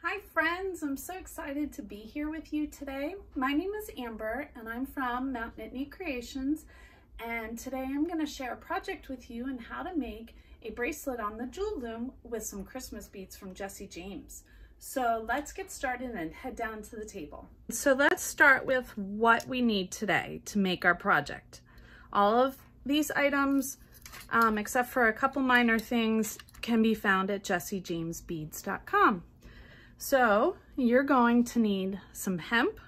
Hi friends, I'm so excited to be here with you today. My name is Amber and I'm from Mount Nittany Creations, and today I'm going to share a project with you on how to make a bracelet on the Jewel Loom with some Christmas beads from Jesse James. So let's get started and head down to the table. So let's start with what we need today to make our project. All of these items, except for a couple minor things, can be found at jessejamesbeads.com. So you're going to need some hemp.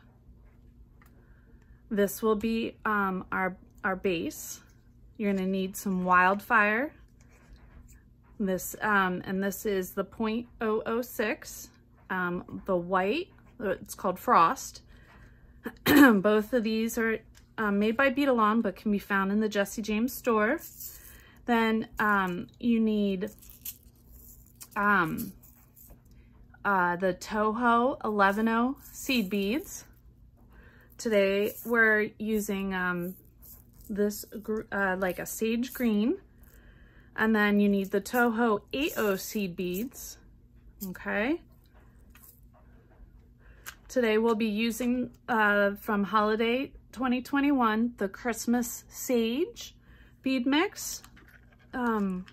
This will be our base. You're going to need some wildfire. This and this is the 0.006. The white, it's called frost. Both of these are made by Beaded, but can be found in the Jesse James store. Then you need the Toho 11 seed beads. Today we're using this like a sage green. And then you need the Toho 80 seed beads. Okay. Today we'll be using from Holiday 2021 the Christmas Sage bead mix. You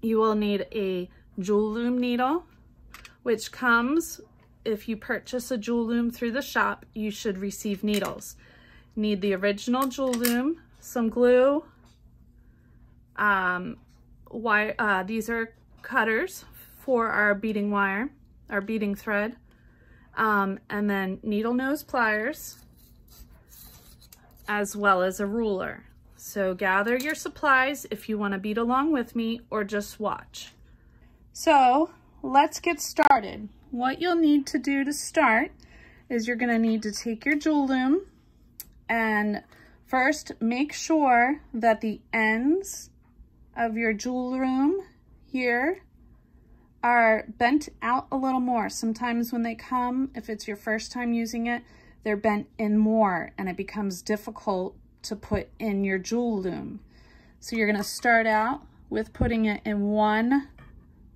will need a Jewel Loom needle, which comes, if you purchase a Jewel Loom through the shop, you should receive needles. Need the original Jewel Loom, some glue, these are cutters for our beading wire, our beading thread, and then needle nose pliers, as well as a ruler. So gather your supplies if you want to bead along with me or just watch. So let's get started. What you'll need to do to start is you're going to need to take your Jewel Loom and first make sure that the ends of your Jewel Loom here are bent out a little more. Sometimes when they come, if it's your first time using it, they're bent in more and it becomes difficult to put in your Jewel Loom. So you're going to start out with putting it in one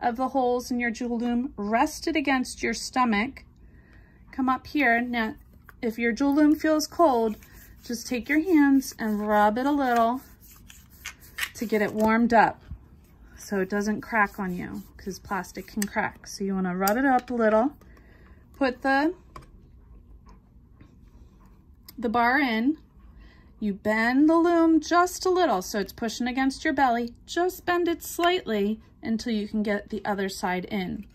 of the holes in your Jewel Loom, rest it against your stomach, come up here. Now, if your Jewel Loom feels cold, just take your hands and rub it a little to get it warmed up so it doesn't crack on you, because plastic can crack. So you want to rub it up a little, put the bar in, you bend the loom just a little so it's pushing against your belly, just bend it slightly until you can get the other side in.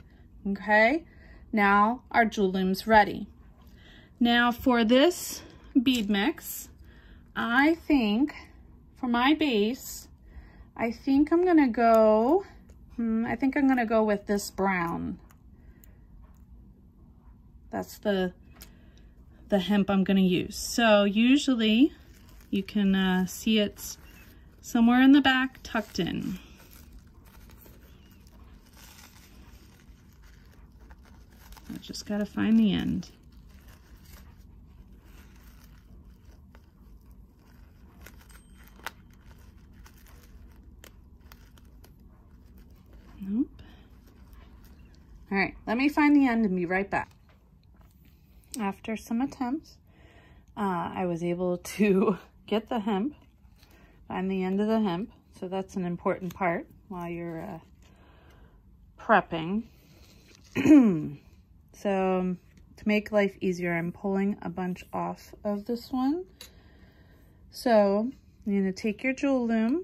Okay, now our Jewel Loom's ready. Now for this bead mix, I think for my base, I think I'm gonna go with this brown. That's the hemp I'm gonna use. So usually you can see it's somewhere in the back tucked in. I just gotta find the end. Nope. All right, let me find the end and be right back. After some attempts, I was able to get the hemp, find the end of the hemp. So that's an important part while you're prepping. So to make life easier, I'm pulling a bunch off of this one. So you're going to take your Jewel Loom,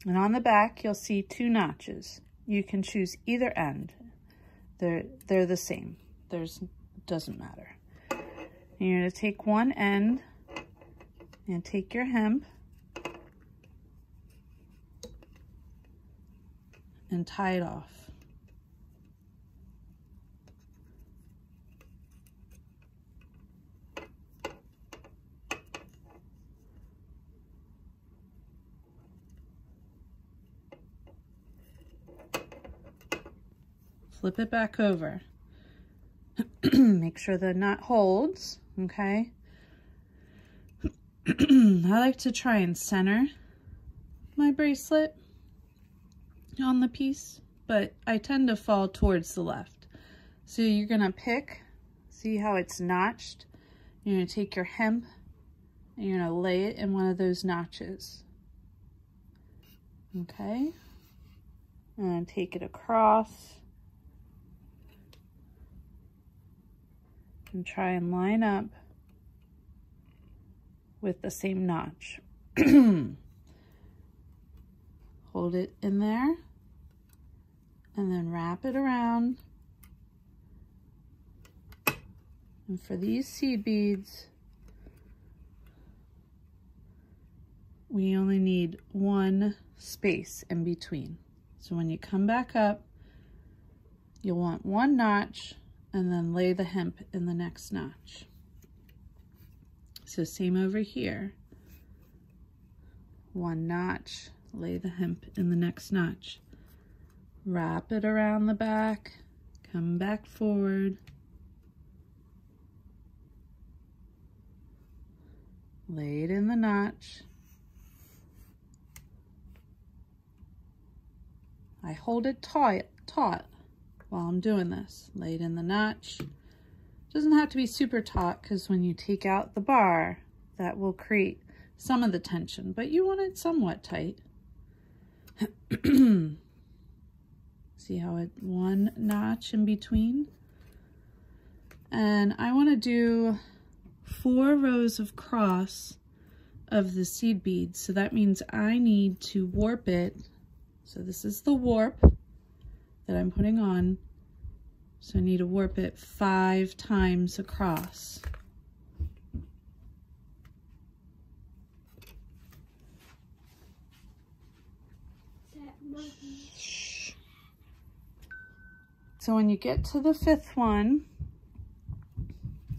and on the back you'll see two notches. You can choose either end. They're the same. Doesn't matter. And you're going to take one end and take your hemp and tie it off. Flip it back over. Make sure the knot holds, okay? I like to try and center my bracelet on the piece, but I tend to fall towards the left. So you're gonna pick, see how it's notched? You're gonna take your hemp and you're gonna lay it in one of those notches. Okay, and take it across and try and line up with the same notch. Hold it in there and then wrap it around. And for these seed beads, we only need one space in between. So when you come back up, you'll want one notch and then lay the hemp in the next notch. So same over here. One notch, lay the hemp in the next notch. Wrap it around the back, come back forward. Lay it in the notch. I hold it taut while I'm doing this. Lay it in the notch. Doesn't have to be super taut because when you take out the bar, that will create some of the tension, but you want it somewhat tight. See how it one notch in between? And I want to do 4 rows of cross of the seed beads. So that means I need to warp it. So this is the warp that I'm putting on. So I need to warp it 5 times across. So when you get to the 5th one,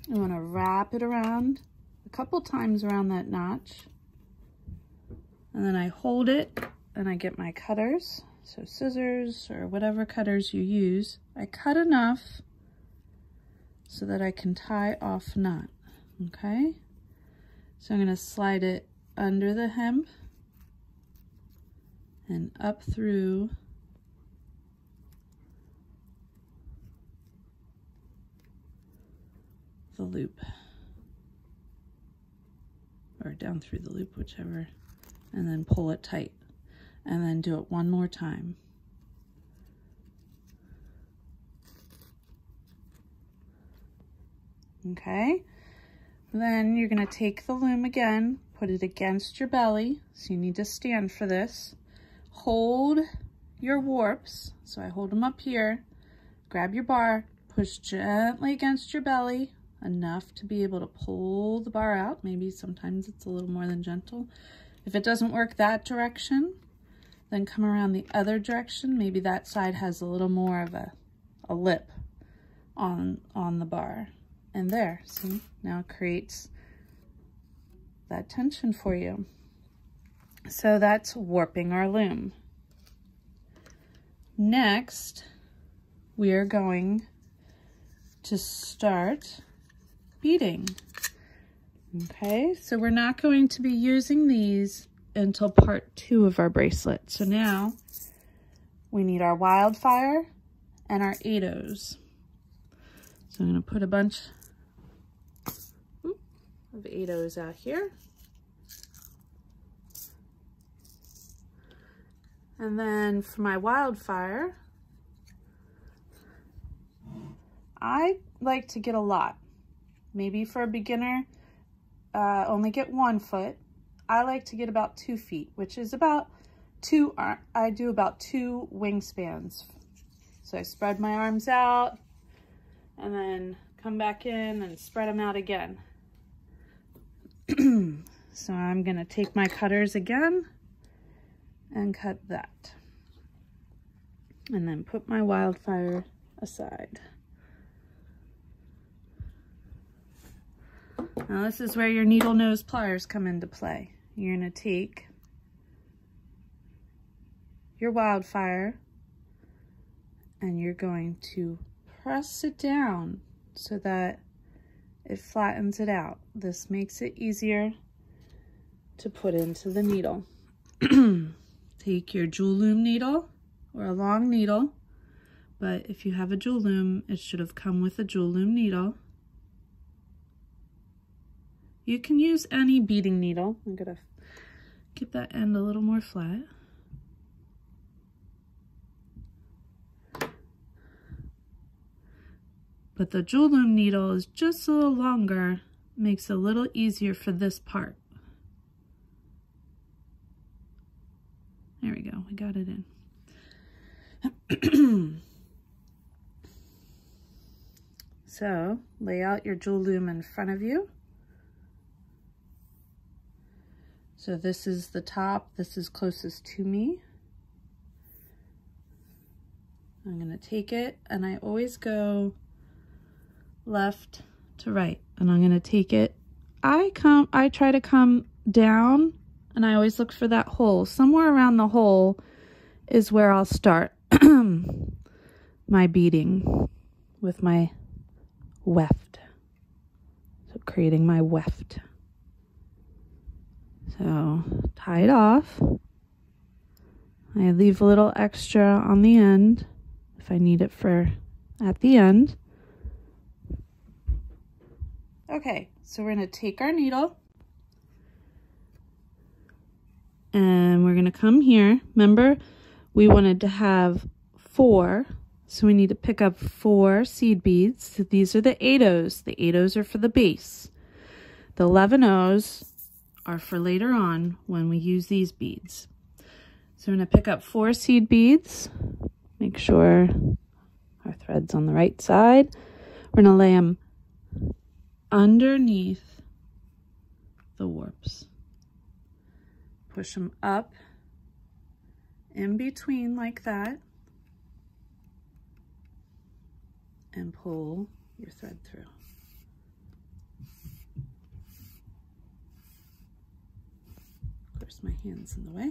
you want to wrap it around a couple times around that notch. And then I hold it and I get my cutters. So scissors or whatever cutters you use. I cut enough so that I can tie off knot, okay? So I'm gonna slide it under the hemp and up through the loop, or down through the loop, whichever, and then pull it tight. And then do it one more time. Okay, then you're gonna take the loom again, put it against your belly, so you need to stand for this. Hold your warps, so I hold them up here, grab your bar, push gently against your belly, enough to be able to pull the bar out. Maybe sometimes it's a little more than gentle. If it doesn't work that direction, then come around the other direction. Maybe that side has a little more of a lip on the bar. And there, see, now it creates that tension for you. So that's warping our loom. Next, we are going to start beading. Okay, so we're not going to be using these until part 2 of our bracelet. So now we need our wildfire and our 8/0s. So I'm going to put a bunch of 8/0s out here. And then for my wildfire, I like to get a lot. Maybe for a beginner, only get 1 foot. I like to get about 2 feet, which is about 2, I do about 2 wingspans. So I spread my arms out and then come back in and spread them out again. So I'm gonna take my cutters again and cut that. And then put my wildfire aside. Now this is where your needle nose pliers come into play. You're gonna take your wildfire and you're going to press it down so that it flattens it out. This makes it easier to put into the needle. Take your Jewel Loom needle or a long needle but if you have a Jewel Loom, it should have come with a Jewel Loom needle. You can use any beading needle. I'm gonna get that end a little more flat. But the Jewel Loom needle is just a little longer, makes it a little easier for this part. There we go, we got it in. So, lay out your Jewel Loom in front of you. So this is the top, this is closest to me. I'm gonna take it, and I always go left to right, and I'm gonna take it. I try to come down, and I always look for that hole. Somewhere around the hole is where I'll start my beading with my weft. So creating my weft. So tie it off. I leave a little extra on the end if I need it for at the end. Okay, so we're going to take our needle and we're going to come here. Remember, we wanted to have 4, so we need to pick up 4 seed beads. So these are the 8 O's. The 8 O's are for the base. The 11 O's are for later on when we use these beads. So we're going to pick up 4 seed beads. Make sure our thread's on the right side. We're going to lay them underneath the warps. Push them up in between like that and pull your thread through. Of course, my hand's in the way.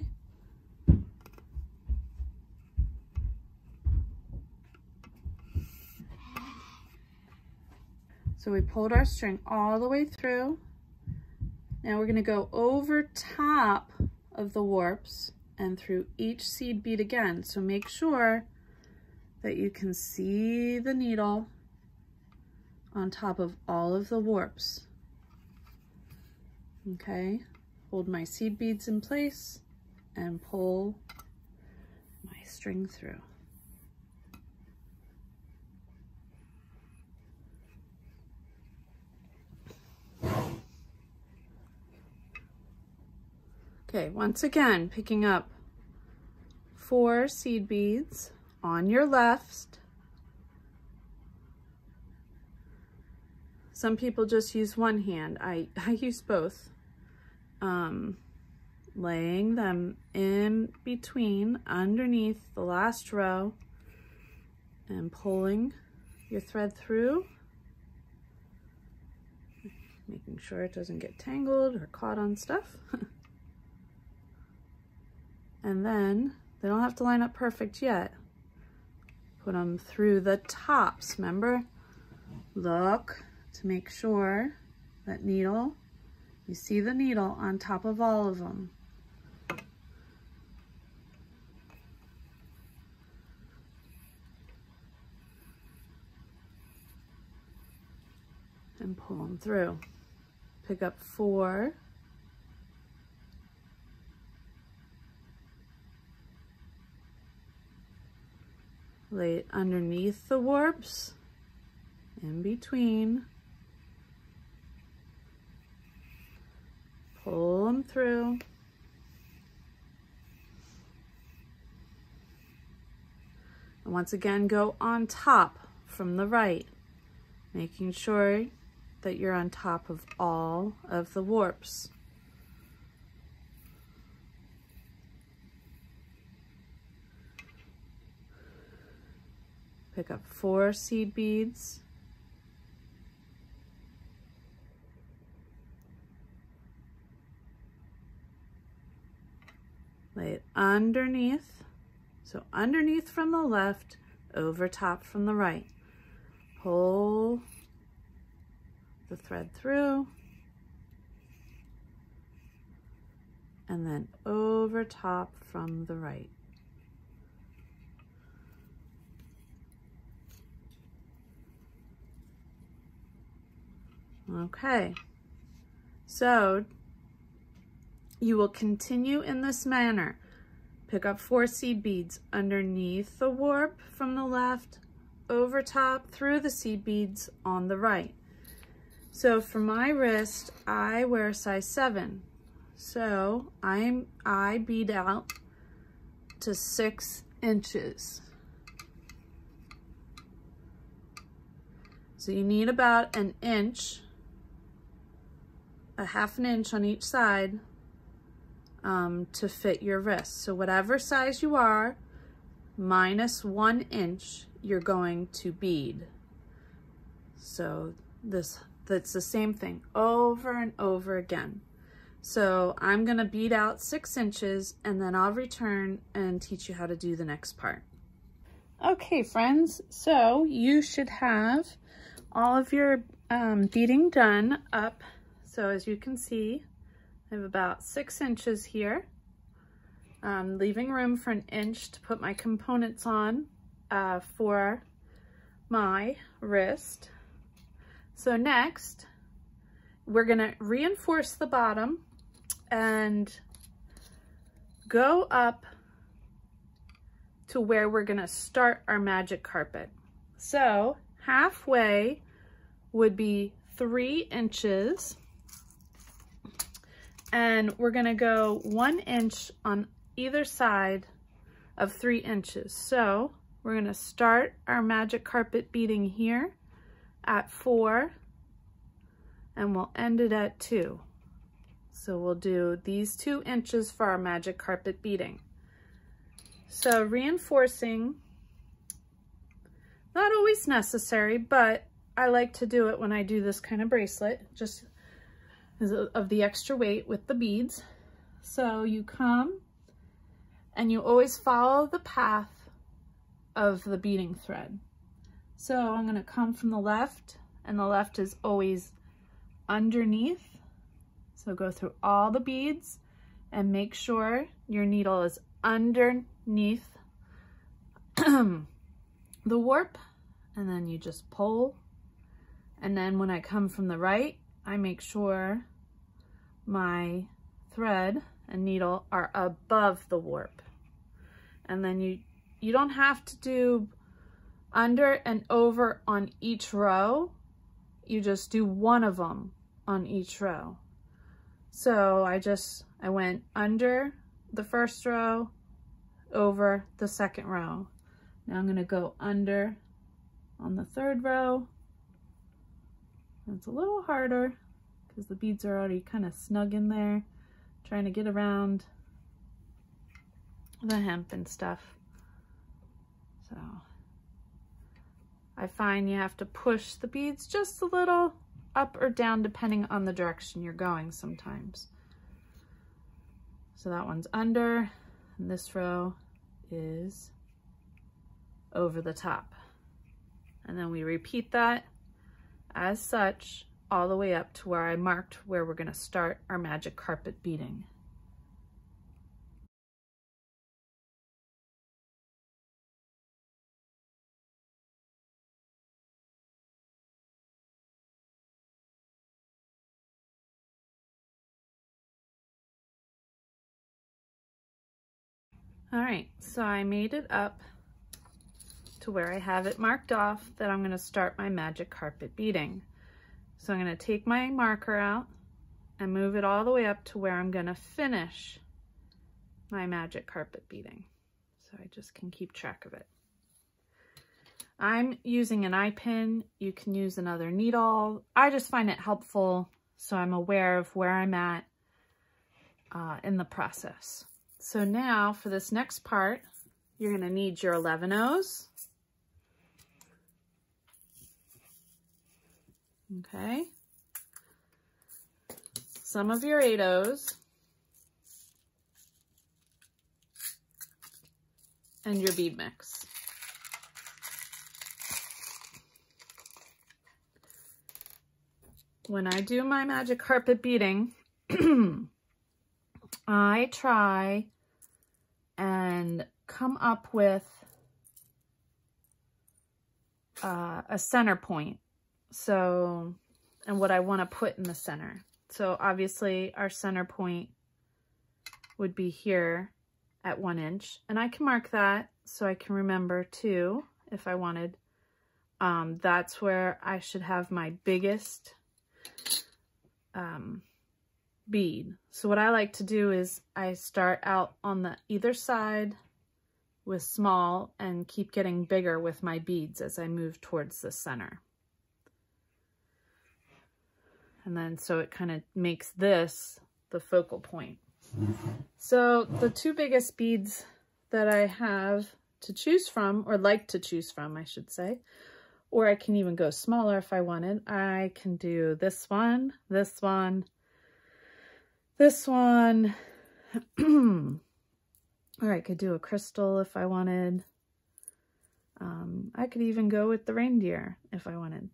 So we pulled our string all the way through. Now we're going to go over top of the warps and through each seed bead again. So make sure that you can see the needle on top of all of the warps. Okay, hold my seed beads in place and pull my string through. Okay, once again, picking up 4 seed beads on your left. Some people just use one hand. I use both. Laying them in between, underneath the last row, and pulling your thread through. Making sure it doesn't get tangled or caught on stuff. And then, they don't have to line up perfect yet. Put them through the tops, remember? Look to make sure that needle, you see the needle on top of all of them. And pull them through. Pick up 4. Lay it underneath the warps, in between. Pull them through. And once again, go on top from the right, making sure that you're on top of all of the warps. Pick up 4 seed beads. Lay it underneath. So underneath from the left, over top from the right. Pull the thread through. And then over top from the right. Okay, so you will continue in this manner. Pick up 4 seed beads underneath the warp from the left, over top through the seed beads on the right. So for my wrist, I wear a size 7. So I bead out to 6 inches. So you need about an inch, a half an inch on each side to fit your wrist. So whatever size you are, minus 1 inch, you're going to bead. So that's the same thing over and over again. So I'm gonna bead out 6 inches and then I'll return and teach you how to do the next part. Okay, friends, so you should have all of your beading done up. So as you can see, I have about 6 inches here. Leaving room for an inch to put my components on for my wrist. So next, we're gonna reinforce the bottom and go up to where we're gonna start our magic carpet. So halfway would be 3 inches, and we're gonna go 1 inch on either side of 3 inches. So we're gonna start our magic carpet beading here at 4, and we'll end it at 2. So we'll do these 2 inches for our magic carpet beading. So reinforcing, not always necessary, but I like to do it when I do this kind of bracelet, just of the extra weight with the beads. So you come and you always follow the path of the beading thread. So I'm going to come from the left, and the left is always underneath. So go through all the beads and make sure your needle is underneath the warp, and then you just pull. And then when I come from the right, I make sure my thread and needle are above the warp. And then you don't have to do under and over on each row. You just do one of them on each row. So I went under the first row, over the second row. Now I'm gonna go under on the third row. It's a little harder because the beads are already kind of snug in there, trying to get around the hemp and stuff. So I find you have to push the beads just a little up or down depending on the direction you're going sometimes. So that one's under, and this row is over the top. And then we repeat that as such all the way up to where I marked where we're going to start our magic carpet beading. All right, so I made it up to where I have it marked off that I'm going to start my magic carpet beading. So I'm going to take my marker out and move it all the way up to where I'm going to finish my magic carpet beading. So I just can keep track of it. I'm using an eye pin. You can use another needle. I just find it helpful so I'm aware of where I'm at in the process. So now for this next part, you're going to need your 11-ohs. Okay. Some of your 8-ohs. And your bead mix. When I do my magic carpet beading, I try and come up with a center point. So and what I want to put in the center. So obviously our center point would be here at 1 inch, and I can mark that so I can remember too, if I wanted. That's where I should have my biggest bead. So what I like to do is I start out on the either side with small and keep getting bigger with my beads as I move towards the center. And then so it kind of makes this the focal point. So the two biggest beads that I have to choose from, or like to choose from, I should say, or I can even go smaller if I wanted. I can do this one, this one, this one, or I could do a crystal if I wanted. I could even go with the reindeer if I wanted.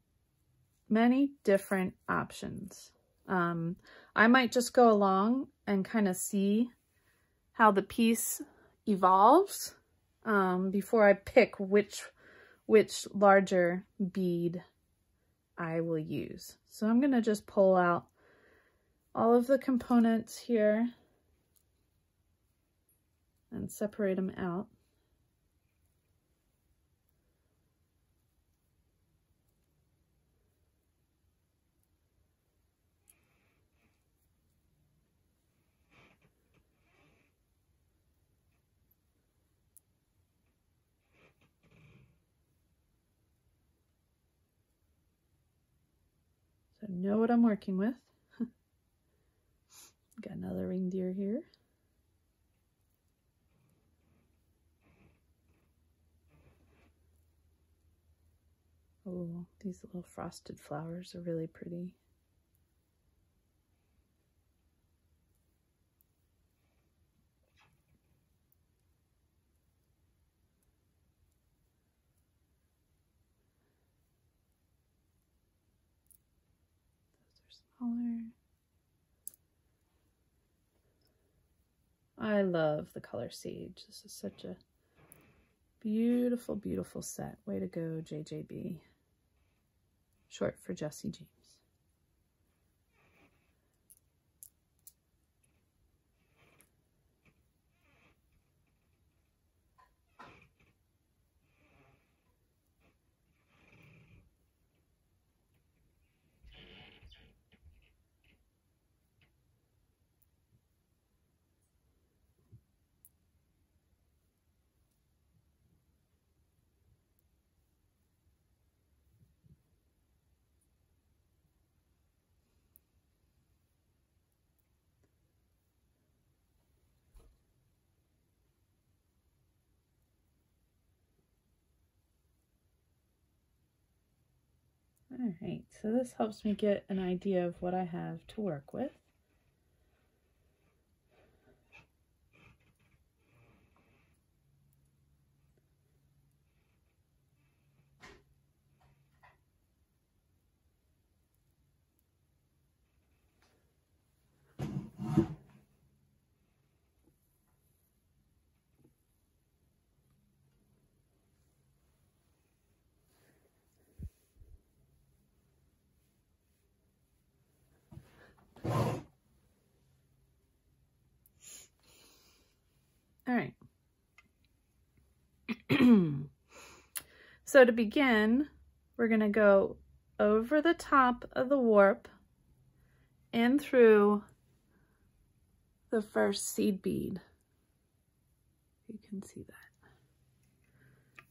Many different options. I might just go along and kind of see how the piece evolves before I pick which larger bead I will use. So I'm going to just pull out all of the components here and separate them out. So know what I'm working with. Got another reindeer here. Oh, these little frosted flowers are really pretty. Smaller. I love the color Sage. This is such a beautiful, beautiful set. Way to go, JJB. Short for Jesse James. All right, so this helps me get an idea of what I have to work with. All right. So to begin, we're going to go over the top of the warp and through the first seed bead. You can see that.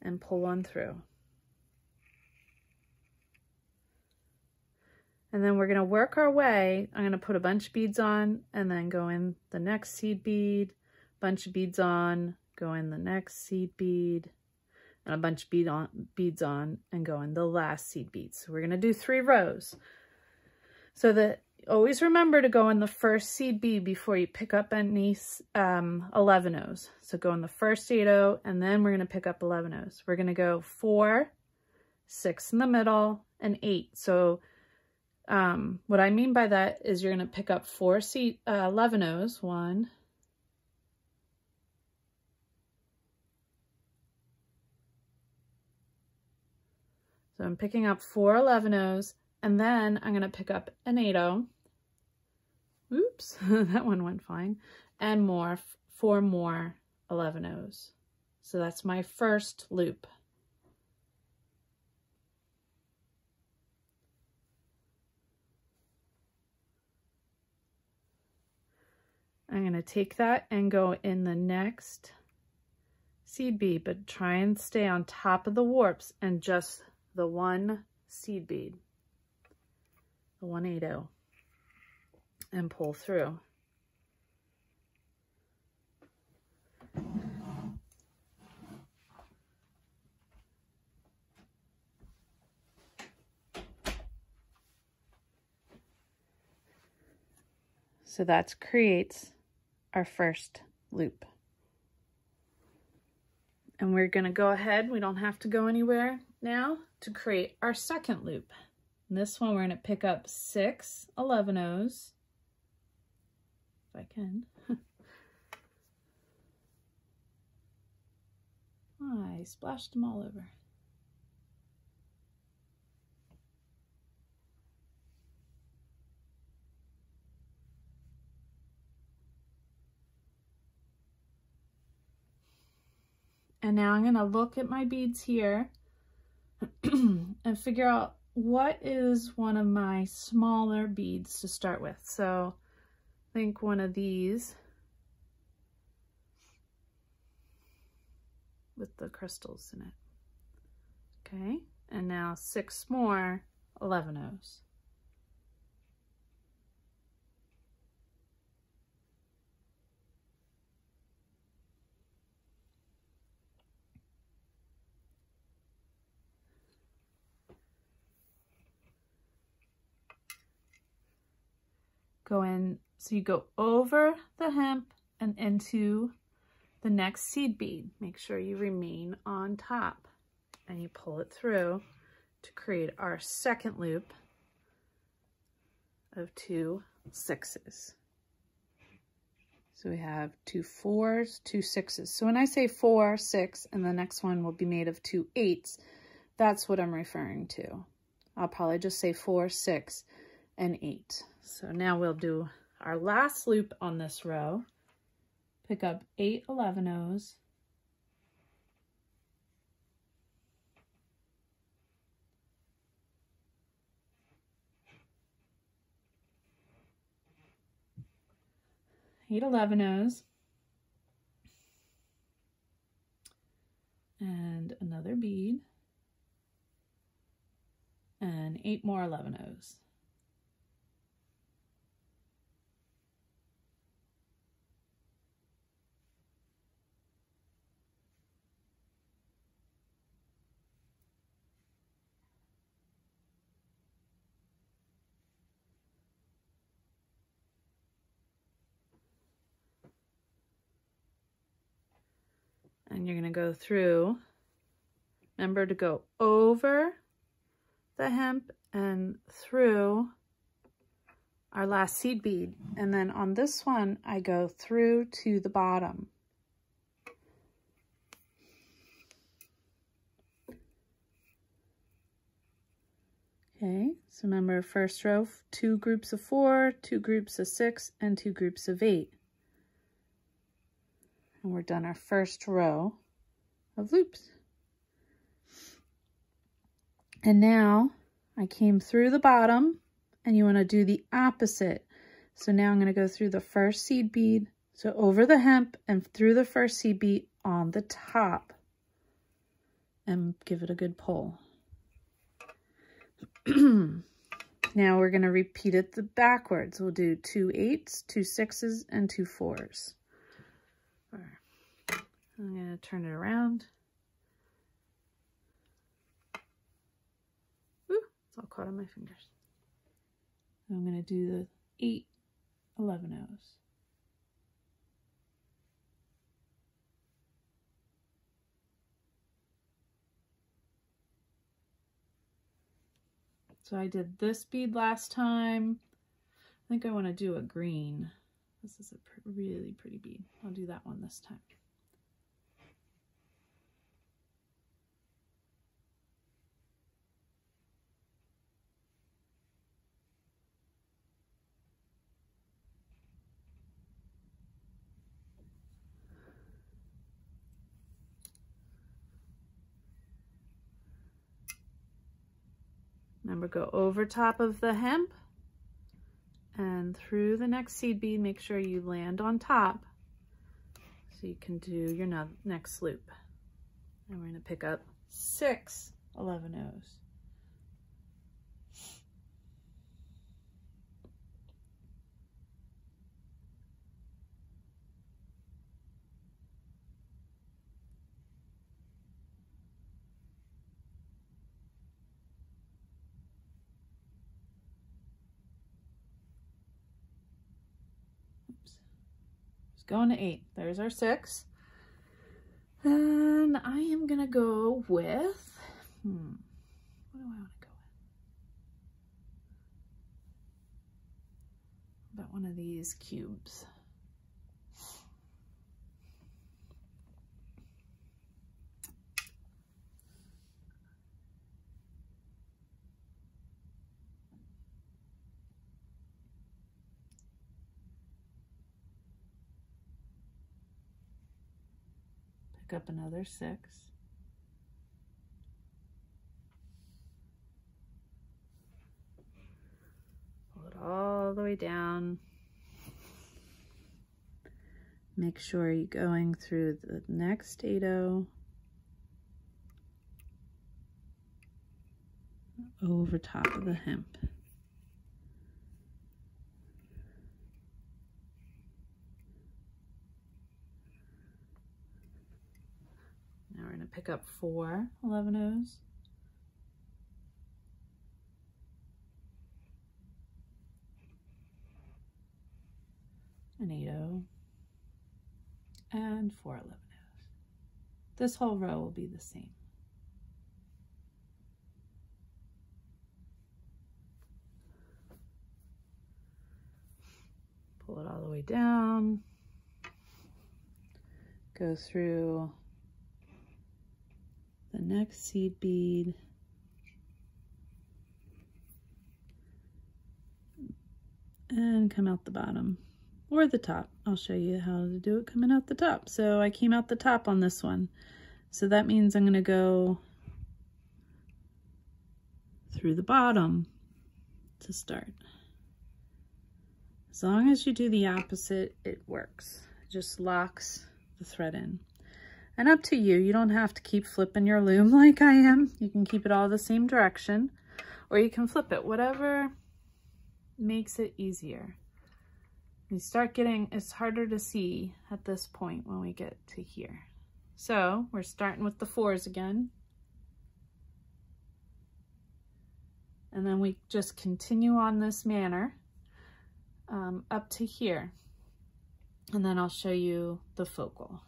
And pull one through. And then we're going to work our way. I'm going to put a bunch of beads on and then go in the next seed bead, bunch of beads on, go in the next seed bead, and a bunch of beads on and go in the last seed bead. So we're going to do 3 rows. So that always remember to go in the first seed bead before you pick up any 11-ohs. So go in the first 8-oh and then we're going to pick up 11-ohs. We're going to go 4, 6 in the middle, and 8. So what I mean by that is you're going to pick up 4 11-ohs. 1, 2, so I'm picking up 4 11-ohs And then I'm going to pick up an 8/0. Oops, that one went fine. And more, 4 more 11/0s. So that's my first loop. I'm going to take that and go in the next seed bead, but try and stay on top of the warps and just the one seed bead, the 1 8/0, and pull through. So that creates our first loop. And we're going to go ahead, we don't have to go anywhere now, to create our second loop. And this one we're going to pick up 6 11/0s, if I can. I splashed them all over. And now I'm going to look at my beads here and figure out what is one of my smaller beads to start with. So I think one of these with the crystals in it. Okay, and now 6 more 11/0s. Go in, so you go over the hemp and into the next seed bead. Make sure you remain on top and you pull it through to create our second loop of 2 6s. So we have 2 4s, 2 6s. So when I say 4, 6, and the next one will be made of 2 8s, that's what I'm referring to. I'll probably just say 4, 6, and 8. So now we'll do our last loop on this row. Pick up 8 11/0s. Eight 11/0s. And another bead. And 8 more 11/0s. And you're going to go through, remember to go over the hemp and through our last seed bead. And then on this one, I go through to the bottom. Okay, so remember first row, 2 groups of 4, 2 groups of 6, and 2 groups of 8. And we're done our first row of loops. And now I came through the bottom and you want to do the opposite. So now I'm going to go through the first seed bead, so over the hemp and through the first seed bead on the top, and give it a good pull. Now we're going to repeat it backwards. We'll do 2 8s, 2 6s, and 2 4s. I'm going to turn it around. Ooh, it's all caught on my fingers. I'm going to do the 8 11/0s. So I did this bead last time. I think I want to do a green. This is a really pretty bead. I'll do that one this time. Remember, go over top of the hemp and through the next seed bead. Make sure you land on top so you can do your next loop. And we're going to pick up 6 11-ohs. Going to 8. There's our 6. And I am going to go with, what do I want to go with? About one of these cubes. Pick up another 6. Pull it all the way down. Make sure you're going through the next 8-oh over top of the hemp. Now we're going to pick up 4 11-ohs. An 8-oh. And 4 11-ohs. This whole row will be the same. Pull it all the way down. Go through the next seed bead. And come out the bottom. Or the top. I'll show you how to do it coming out the top. So I came out the top on this one. So that means I'm going to go through the bottom to start. As long as you do the opposite, it works. It just locks the thread in. And up to you. You don't have to keep flipping your loom like I am. You can keep it all the same direction, or you can flip it, whatever makes it easier. You start getting, it's harder to see at this point when we get to here. So we're starting with the 4s again. And then we just continue on this manner up to here. And then I'll show you the focal.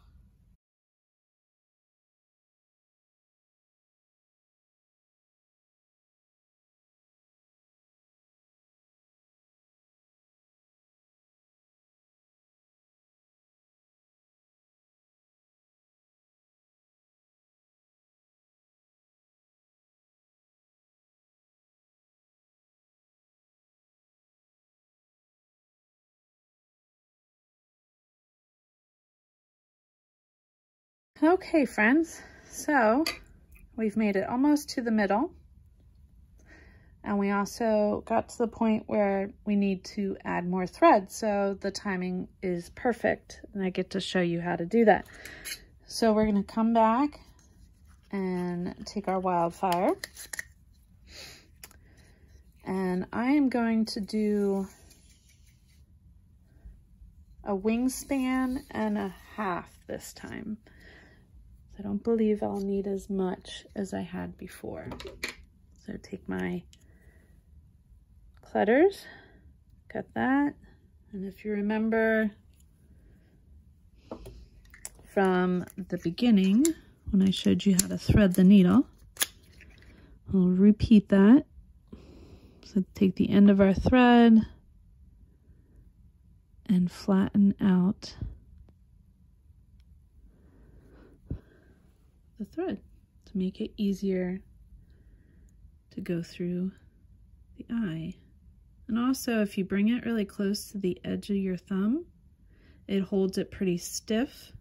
Okay, friends, so we've made it almost to the middle, and we also got to the point where we need to add more thread, so the timing is perfect, and I get to show you how to do that. So we're going to come back and take our wildfire, and I am going to do a wingspan and a half this time. I don't believe I'll need as much as I had before. So take my clutters, cut that, and if you remember from the beginning when I showed you how to thread the needle, I'll repeat that. So take the end of our thread and flatten out the thread to make it easier to go through the eye. And also, if you bring it really close to the edge of your thumb, it holds it pretty stiff,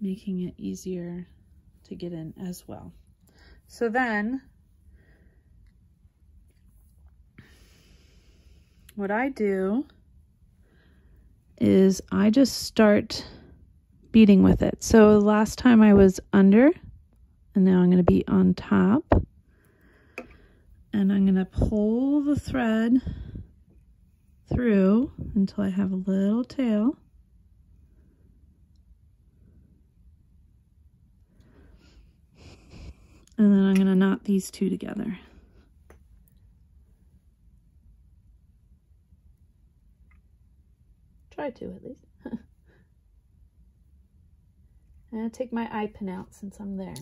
making it easier to get in as well. So then what I do is I just start beading with it. So last time I was under, and now I'm going to be on top. And I'm going to pull the thread through until I have a little tail. And then I'm going to knot these two together. Try to at least. I'm going to take my eye pin out since I'm there.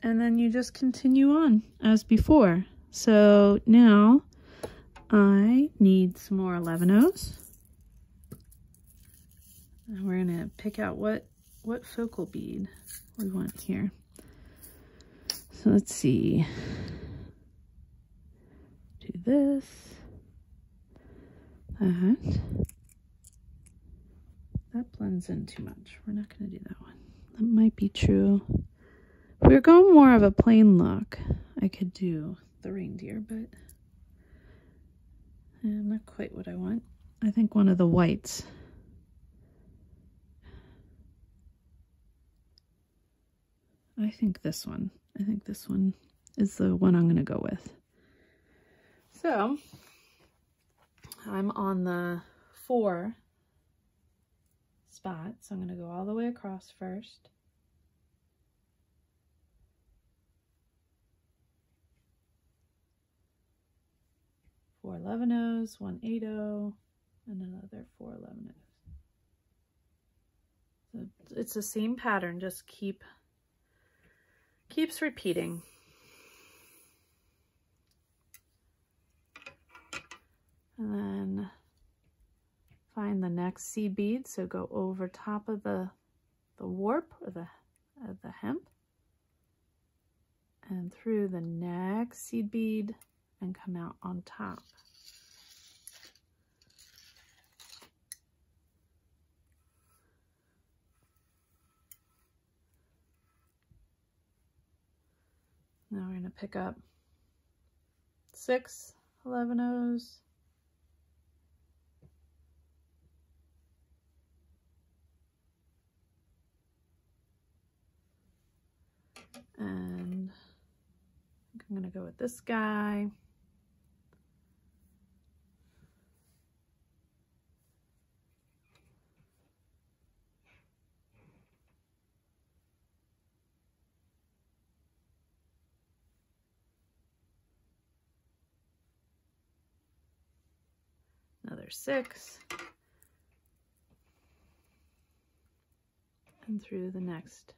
And then you just continue on as before. So now I need some more 11-ohs. And we're gonna pick out what focal bead we want here. So let's see. Do this, that. That blends in too much. We're not gonna do that one. That might be true. If we were going more of a plain look, I could do the reindeer, but not quite what I want. I think one of the whites. I think this one. I think this one is the one I'm going to go with. So, I'm on the 4 spot, so I'm going to go all the way across first. Four 11-ohs, 1 8-oh, and another 4 11-ohs. So it's the same pattern, just keeps repeating. And then find the next seed bead, so go over top of the warp or the hemp and through the next seed bead and come out on top. Now we're going to pick up 6 11-ohs. And I'm going to go with this guy. Another 6. And through the next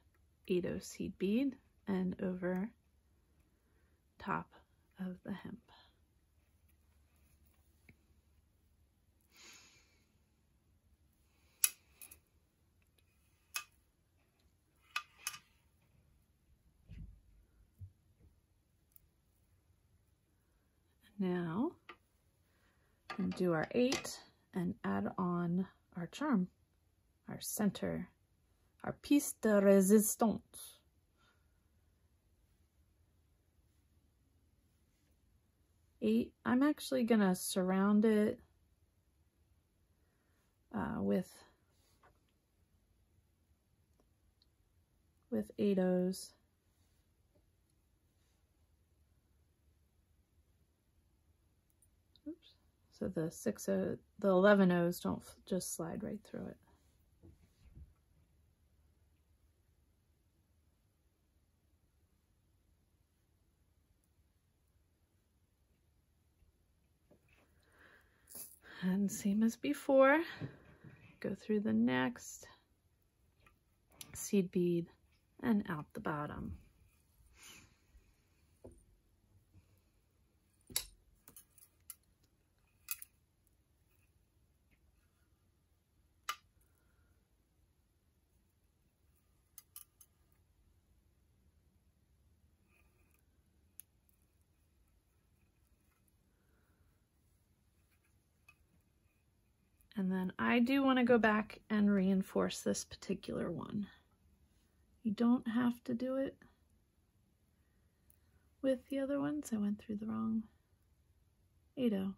8-oh seed bead and over top of the hemp. Now, and do our 8 and add on our charm, our center, our piece de résistance. Eight. I'm actually gonna surround it with 8-ohs. Oops. So the 11-ohs don't just slide right through it. And same as before, go through the next seed bead and out the bottom. And then I do want to go back and reinforce this particular one. You don't have to do it with the other ones. I went through the wrong 8-0.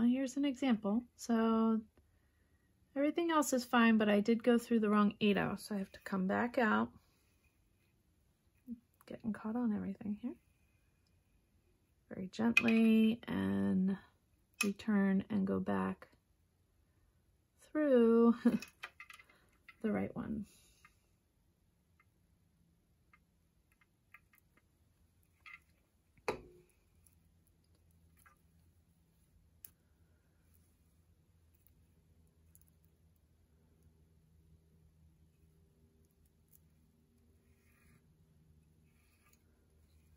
Here's an example. So everything else is fine, but I did go through the wrong 8-0, so I have to come back out. Getting caught on everything here. Very gently, and return and go back through the right one.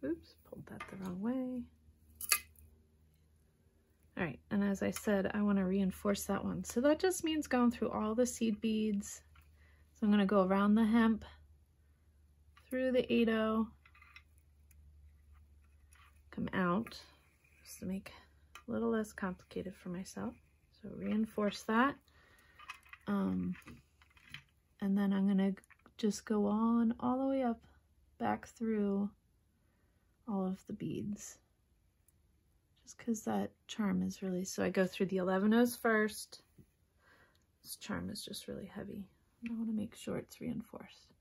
Oops, pulled that the wrong way. All right, and as I said, I want to reinforce that one. So that just means going through all the seed beads. So I'm going to go around the hemp, through the 8-0, come out, just to make it a little less complicated for myself. So reinforce that. And then I'm going to just go on all the way up, back through all of the beads. Just because that charm is really, so I go through the 11-0s first. This charm is just really heavy. I want to make sure it's reinforced.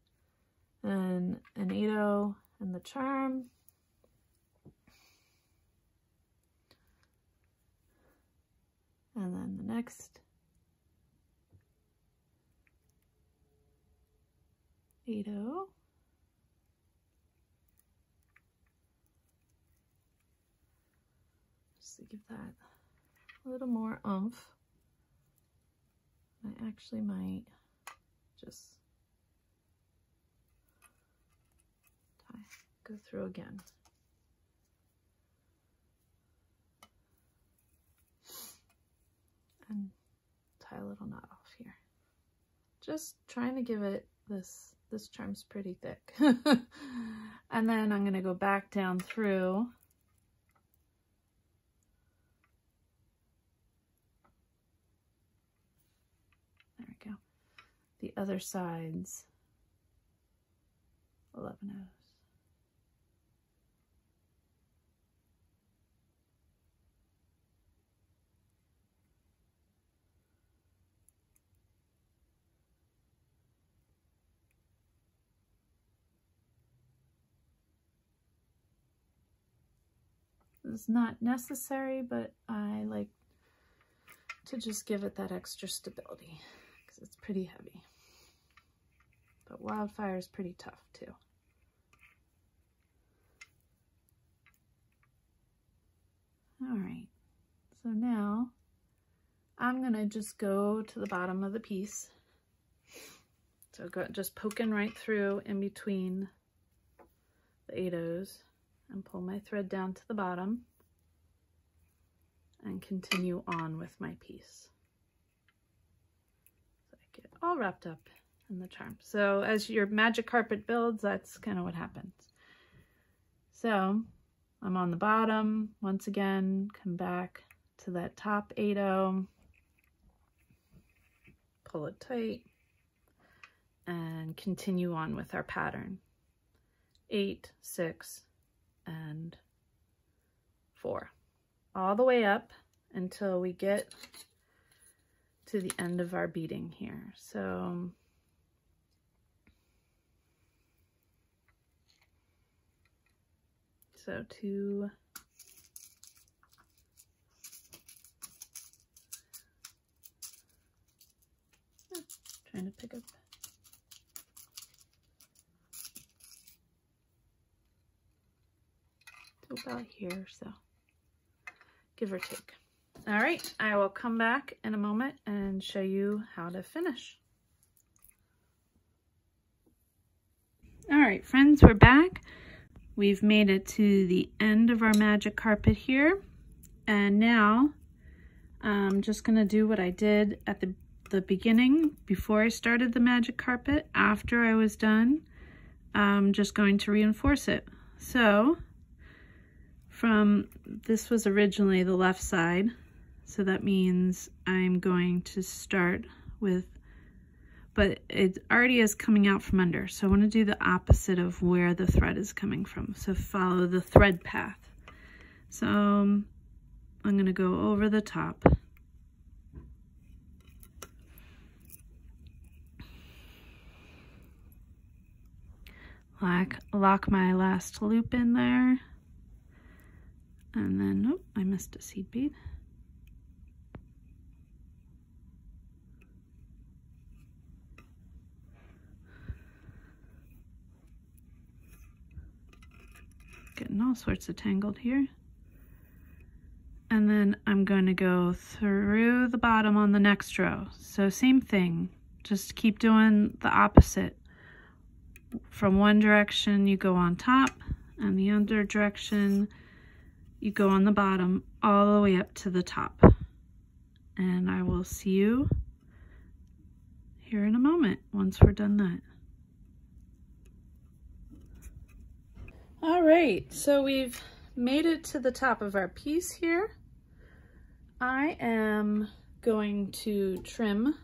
And an 8-0 and the charm. And then the next 8-0. To give that a little more oomph. I actually might just go through again. And tie a little knot off here. Just trying to give it this charm's pretty thick. And then I'm going to go back down through. The other side's 11-0s. This is not necessary, but I like to just give it that extra stability because it's pretty heavy. But wildfire is pretty tough too. All right, so now I'm gonna just go to the bottom of the piece. So just poking right through in between the 8-0s and pull my thread down to the bottom and continue on with my piece. So I get all wrapped up in the charm. So as your magic carpet builds, that's kind of what happens. So I'm on the bottom, once again, come back to that top 8-0, pull it tight, and continue on with our pattern. 8, 6, and 4. All the way up until we get to the end of our beading here. So two, trying to pick up. To about here, so give or take. All right, I will come back in a moment and show you how to finish. All right, friends, we're back. We've made it to the end of our magic carpet here. And now I'm just gonna do what I did at the beginning before I started the magic carpet. After I was done, I'm just going to reinforce it. So this was originally the left side. So that means I'm going to start with, but it already is coming out from under. So I want to do the opposite of where the thread is coming from. So follow the thread path. So I'm going to go over the top. Lock my last loop in there. And then, oh, I missed a seed bead. Getting all sorts of tangled here. And then I'm going to go through the bottom on the next row. So same thing, just keep doing the opposite. From one direction you go on top, and the other direction you go on the bottom all the way up to the top. And I will see you here in a moment once we're done that. All right, so we've made it to the top of our piece here. I am going to trim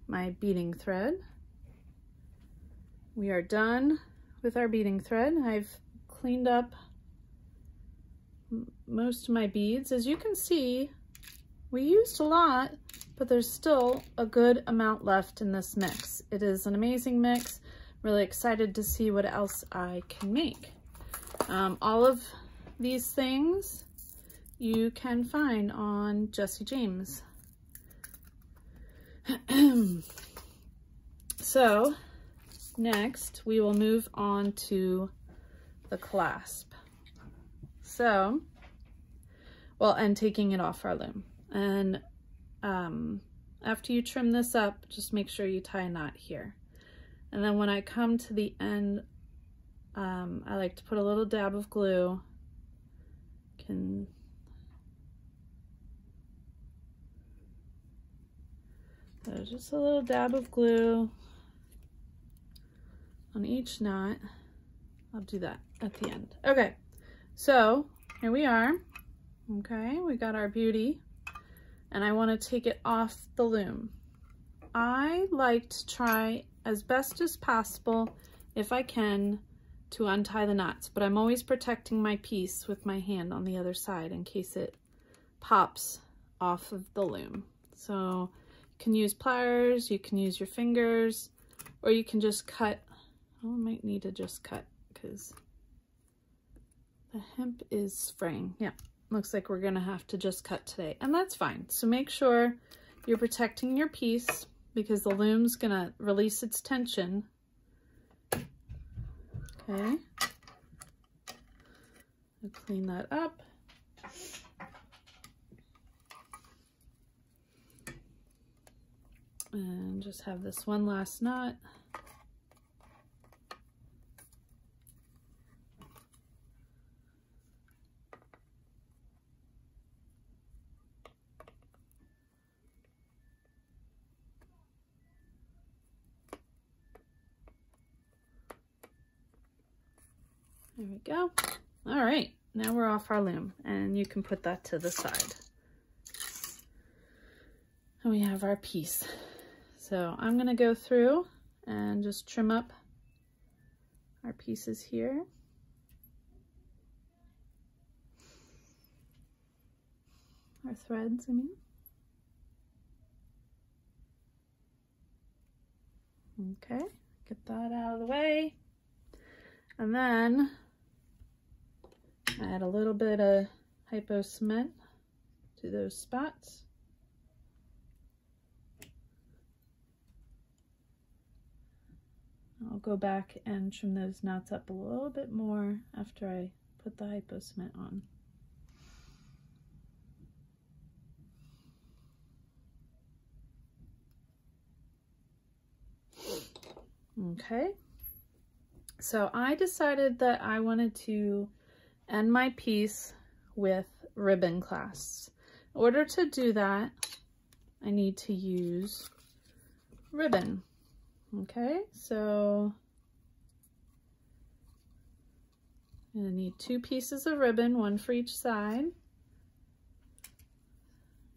my beading thread. We are done with our beading thread. I've cleaned up most of my beads. As you can see, we used a lot, but there's still a good amount left in this mix. It is an amazing mix. Really excited to see what else I can make. All of these things you can find on Jessie James. So next we will move on to the clasp. So, well, and taking it off our loom. And after you trim this up, just make sure you tie a knot here. And then when I come to the end, I like to put a little dab of glue. So just a little dab of glue on each knot. I'll do that at the end. Okay, so here we are. Okay, we got our beauty, and I want to take it off the loom. I like to try as best as possible, if I can, to untie the knots, but I'm always protecting my piece with my hand on the other side in case it pops off of the loom. So you can use pliers, you can use your fingers, or you can just cut. Oh, I might need to just cut because the hemp is fraying. Yeah, looks like we're gonna have to just cut today, and that's fine. So make sure you're protecting your piece because the loom's gonna release its tension. Okay, I'll clean that up. And just have this one last knot. There we go. All right, now we're off our loom, and you can put that to the side. And we have our piece. So I'm gonna go through and just trim up our pieces here. Our threads, I mean. Okay, get that out of the way. And then add a little bit of hypo cement to those spots. I'll go back and trim those knots up a little bit more after I put the hypo cement on. Okay, so I decided that I wanted to end my piece with ribbon clasps. In order to do that, I need to use ribbon. Okay, so I'm gonna need 2 pieces of ribbon, one for each side.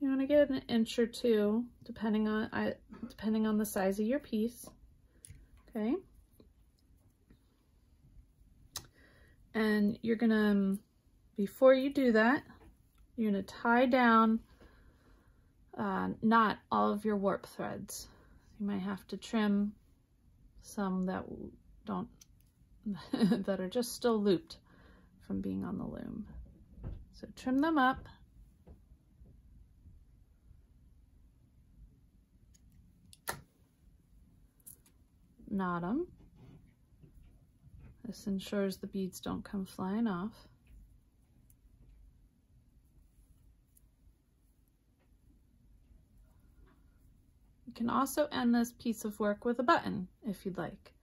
You want to get an inch or two, depending on the size of your piece. Okay. And you're gonna, before you do that, you're gonna tie down not all of your warp threads. You might have to trim some that don't, that are just still looped from being on the loom. So trim them up. Knot them. This ensures the beads don't come flying off. You can also end this piece of work with a button if you'd like.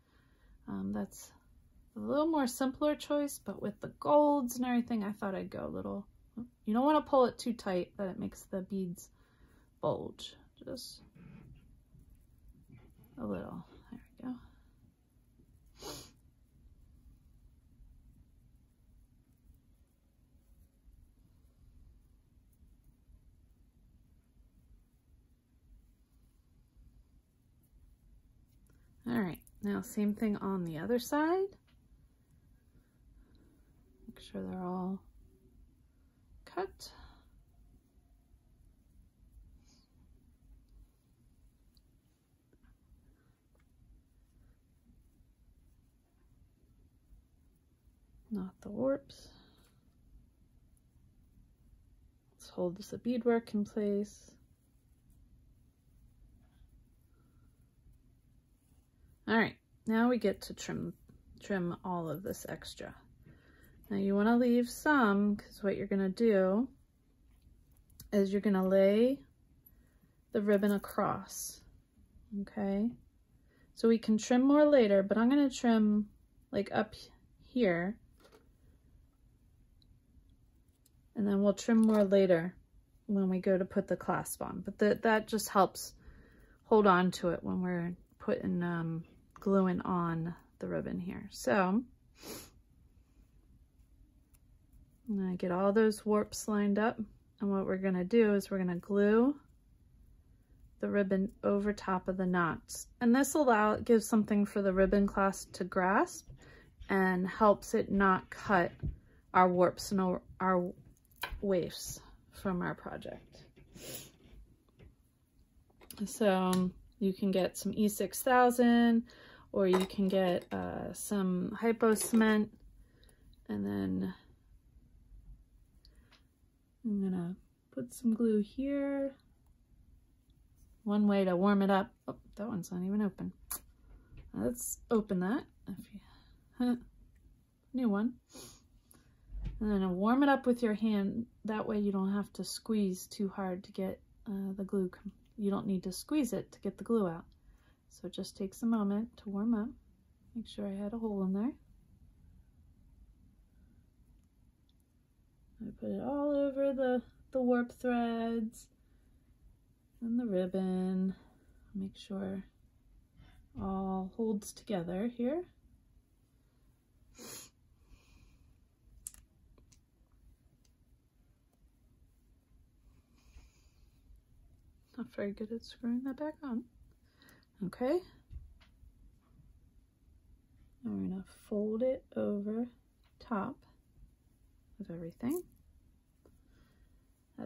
That's a little more simpler choice, but with the golds and everything, I thought I'd go a little, you don't want to pull it too tight that it makes the beads bulge. Just a little. There we go. All right, now same thing on the other side. Make sure they're all cut. Knot the warps. Let's hold the beadwork in place. All right, now we get to trim all of this extra. Now you want to leave some, because what you're going to do is you're going to lay the ribbon across, okay? So we can trim more later, but I'm going to trim like up here, and then we'll trim more later when we go to put the clasp on. But that just helps hold on to it when we're putting gluing on the ribbon here. So I'm going to get all those warps lined up, and what we're going to do is we're going to glue the ribbon over top of the knots, and this gives something for the ribbon clasp to grasp and helps it not cut our warps and our waifs from our project. So you can get some E6000, or you can get some hypo cement, and then I'm gonna put some glue here. One way to warm it up. Oh, that one's not even open. Let's open that. New one. And then warm it up with your hand. That way you don't have to squeeze too hard to get the glue. You don't need to squeeze it to get the glue out. So it just takes a moment to warm up. Make sure I had a hole in there. I put it all over the warp threads and the ribbon. Make sure all holds together here. Not very good at screwing that back on. Okay. And we're going to fold it over top of everything,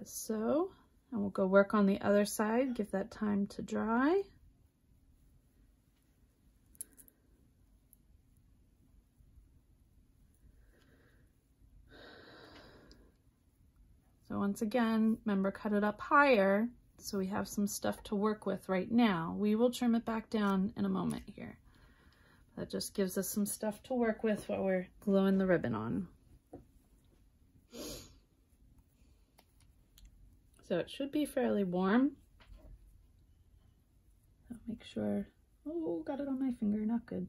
as so. And we'll go work on the other side, give that time to dry. So once again, remember, cut it up higher so we have some stuff to work with right now. We will trim it back down in a moment here. That just gives us some stuff to work with while we're gluing the ribbon on. So it should be fairly warm. I'll make sure. Oh, got it on my finger, not good.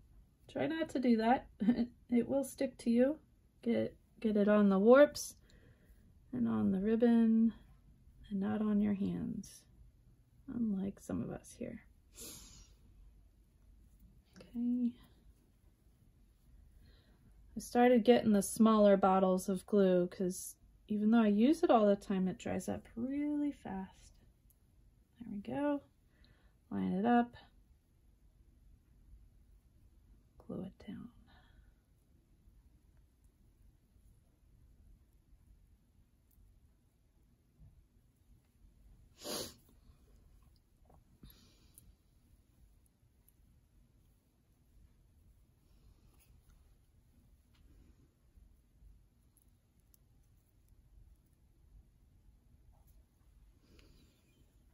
Try not to do that. It will stick to you. Get it on the warps and on the ribbon and not on your hands, unlike some of us here. Okay. I started getting the smaller bottles of glue because even though I use it all the time, it dries up really fast. we go. Line it up. Glue it down.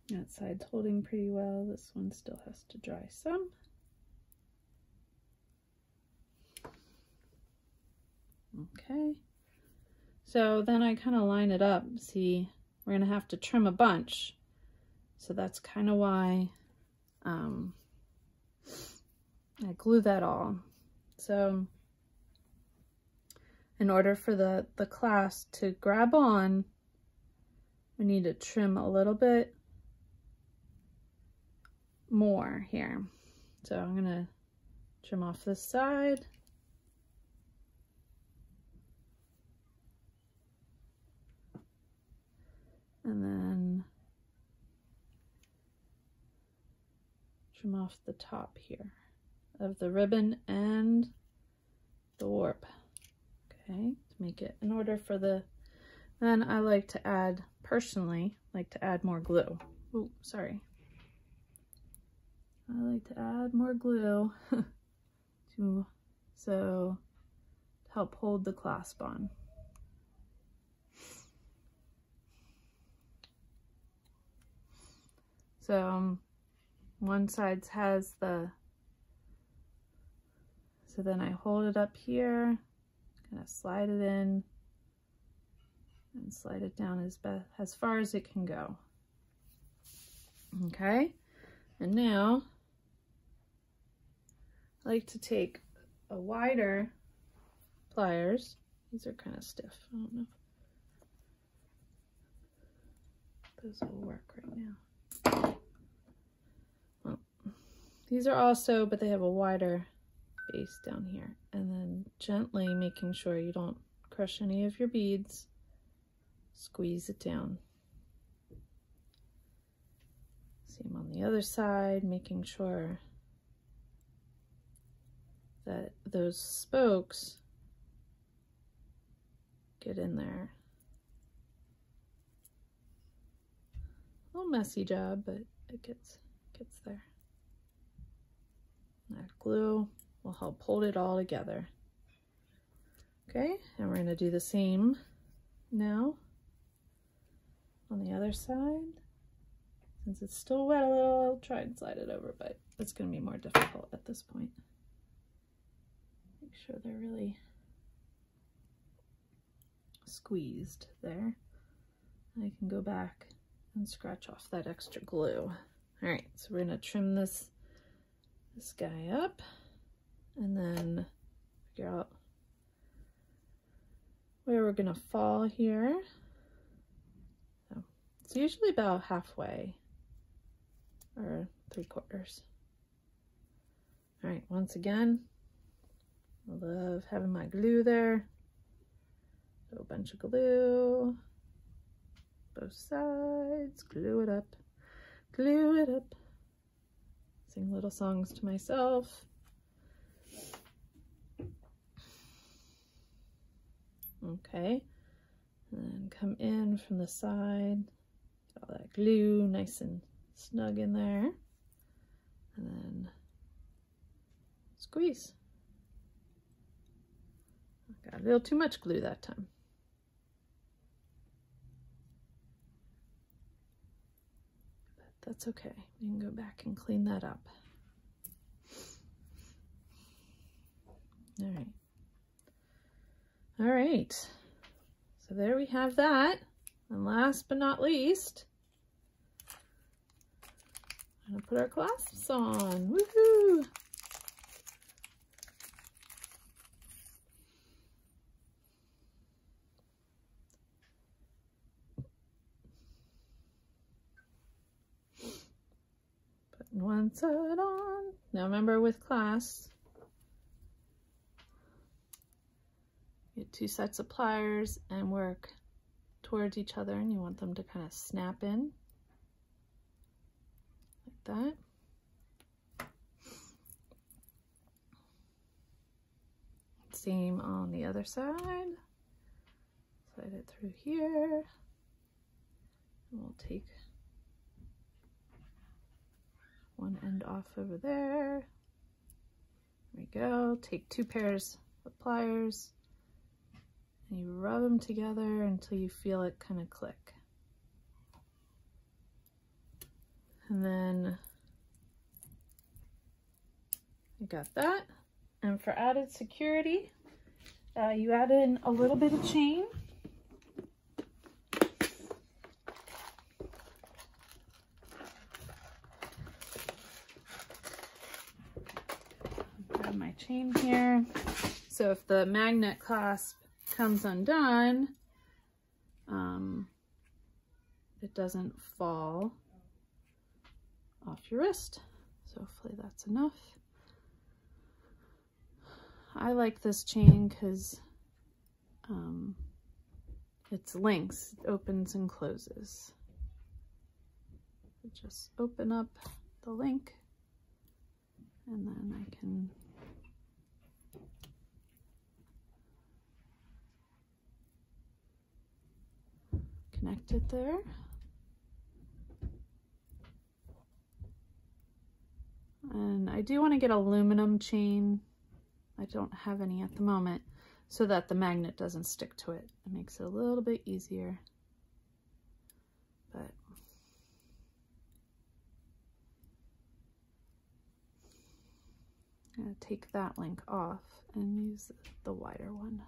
That side's holding pretty well. This one still has to dry some. Okay. So then I kind of line it up. See, we're going to have to trim a bunch. So that's kind of why I glue that all. So in order for the clasp to grab on, we need to trim a little bit more here. So I'm gonna trim off this side. And then trim off the top here of the ribbon and the warp. Okay, to make it in order for the, then I like to add, personally, like to add more glue. Oh, sorry. I like to add more glue to help hold the clasp on. So one side has the, so then I hold it up here, kind of slide it in and slide it down as far as it can go. Okay, and now I like to take a wider pliers. These are kind of stiff. I don't know if those will work right now. Well, these are also, but they have a wider base down here. And then gently making sure you don't crush any of your beads. Squeeze it down. Same on the other side, making sure that those spokes get in there. A little messy job, but it gets there. That glue will help hold it all together. Okay, and we're going to do the same now on the other side. Since it's still wet a little, I'll try and slide it over, but it's going to be more difficult at this point. Make sure they're really squeezed there. And I can go back and scratch off that extra glue. All right, so we're going to trim this guy up and then figure out where we're going to fall here. So it's usually about halfway or 3/4. All right, once again, I love having my glue there. So a bunch of glue, both sides, glue it up, glue it up. Sing little songs to myself. Okay, and then come in from the side, get all that glue nice and snug in there, and then squeeze. Got a little too much glue that time. But that's okay. We can go back and clean that up. All right. All right. So there we have that. And last but not least, I'm going to put our clasps on. Woohoo! Putting one side on. Now remember with clasps, get 2 sets of pliers and work towards each other, and you want them to kind of snap in. that. Same on the other side. Slide it through here. And we'll take one end off over there. There we go. Take 2 pairs of pliers and you rub them together until you feel it kind of click. And then you got that. And for added security, you add in a little bit of chain. Grab my chain here. So if the magnet clasp comes undone, it doesn't fall off your wrist. So hopefully that's enough. I like this chain because it's links, it opens and closes. So just open up the link and then I can connect it there. And I do want to get aluminum chain. I don't have any at the moment, so that the magnet doesn't stick to it. It makes it a little bit easier. But I'm going to take that link off and use the wider one.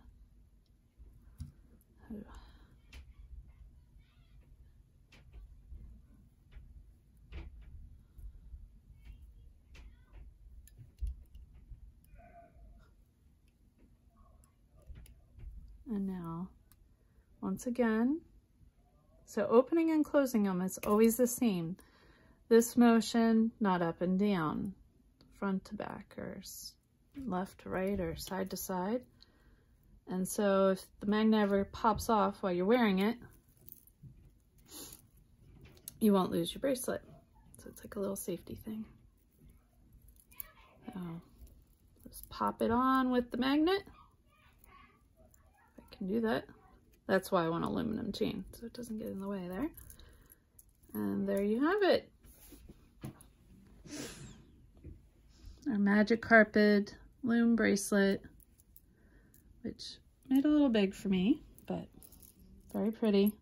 And now, once again, so opening and closing them is always the same. This motion, not up and down, front to back, or left to right, or side to side. And so if the magnet ever pops off while you're wearing it, you won't lose your bracelet. So it's like a little safety thing. So just pop it on with the magnet. Can do that. That's why I want aluminum chain, so it doesn't get in the way there. And there you have it. Our magic carpet loom bracelet, which made a little big for me, but very pretty.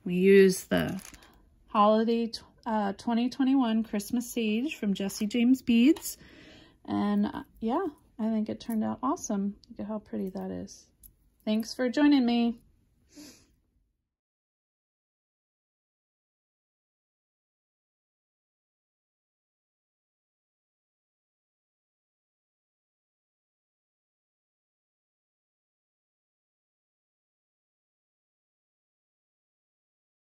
We use the holiday 2021 Christmas sage from Jesse James Beads, and yeah, I think it turned out awesome. Look at how pretty that is. Thanks for joining me.